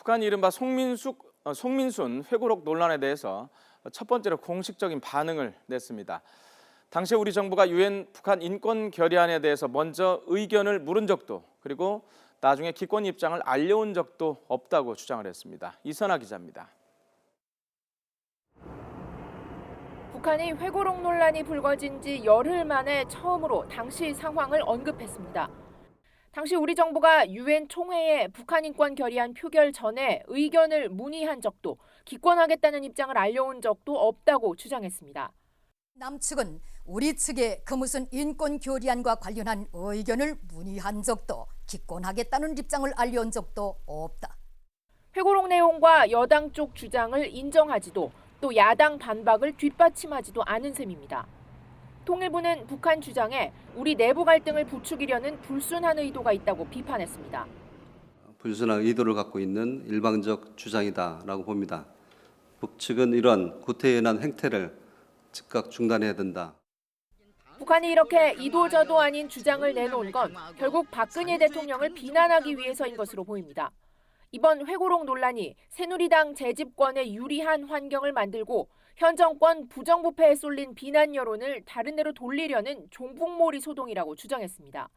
북한이 이른바 송민순 회고록 논란에 대해서 첫 번째로 공식적인 반응을 냈습니다. 당시 우리 정부가 유엔 북한 인권 결의안에 대해서 먼저 의견을 물은 적도 그리고 나중에 기권 입장을 알려온 적도 없다고 주장을 했습니다. 이선아 기자입니다. 북한이 회고록 논란이 불거진 지 열흘 만에 처음으로 당시 상황을 언급했습니다. 당시 우리 정부가 유엔 총회에 북한 인권 결의안 표결 전에 의견을 문의한 적도 기권하겠다는 입장을 알려온 적도 없다고 주장했습니다. 남측은 우리 측에 그 무슨 인권 결의안과 관련한 의견을 문의한 적도 기권하겠다는 입장을 알려온 적도 없다. 회고록 내용과 여당 쪽 주장을 인정하지도 또 야당 반박을 뒷받침하지도 않은 셈입니다. 통일부는 북한 주장에 우리 내부 갈등을 부추기려는 불순한 의도가 있다고 비판했습니다. 불순한 의도를 갖고 있는 일방적 주장이다라고 봅니다. 북측은 이런 구태연한 행태를 즉각 중단해야 된다. 북한이 이렇게 이도저도 아닌 주장을 내놓은 건 결국 박근혜 대통령을 비난하기 위해서인 것으로 보입니다. 이번 회고록 논란이 새누리당 재집권에 유리한 환경을 만들고 현 정권 부정부패에 쏠린 비난 여론을 다른 데로 돌리려는 종북몰이 소동이라고 주장했습니다.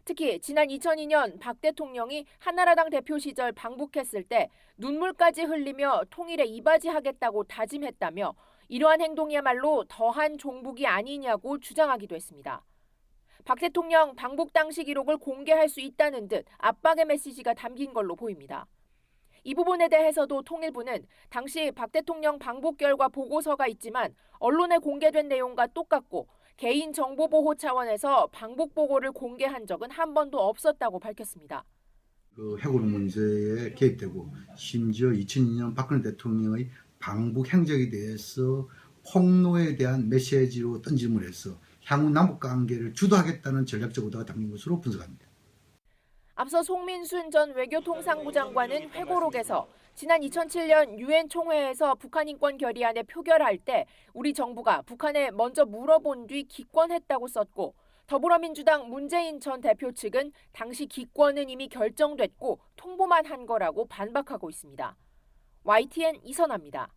특히 지난 2002년 박 대통령이 한나라당 대표 시절 방북했을 때 눈물까지 흘리며 통일에 이바지하겠다고 다짐했다며 이러한 행동이야말로 더한 종북이 아니냐고 주장하기도 했습니다. 박 대통령 방북 당시 기록을 공개할 수 있다는 듯 압박의 메시지가 담긴 걸로 보입니다. 이 부분에 대해서도 통일부는 당시 박 대통령 방북 결과 보고서가 있지만 언론에 공개된 내용과 똑같고 개인정보보호 차원에서 방북 보고를 공개한 적은 한 번도 없었다고 밝혔습니다. 그 회고록 문제에 개입되고 심지어 2002년 박근혜 대통령의 방북 행적에 대해서 폭로에 대한 메시지로 던짐을 해서 향후 남북 관계를 주도하겠다는 전략적 의도가 담긴 것으로 분석합니다. 앞서 송민순 전 외교통상부 장관은 회고록에서 지난 2007년 유엔 총회에서 북한 인권 결의안에 표결할 때 우리 정부가 북한에 먼저 물어본 뒤 기권했다고 썼고 더불어민주당 문재인 전 대표 측은 당시 기권은 이미 결정됐고 통보만 한 거라고 반박하고 있습니다. YTN 이선아입니다.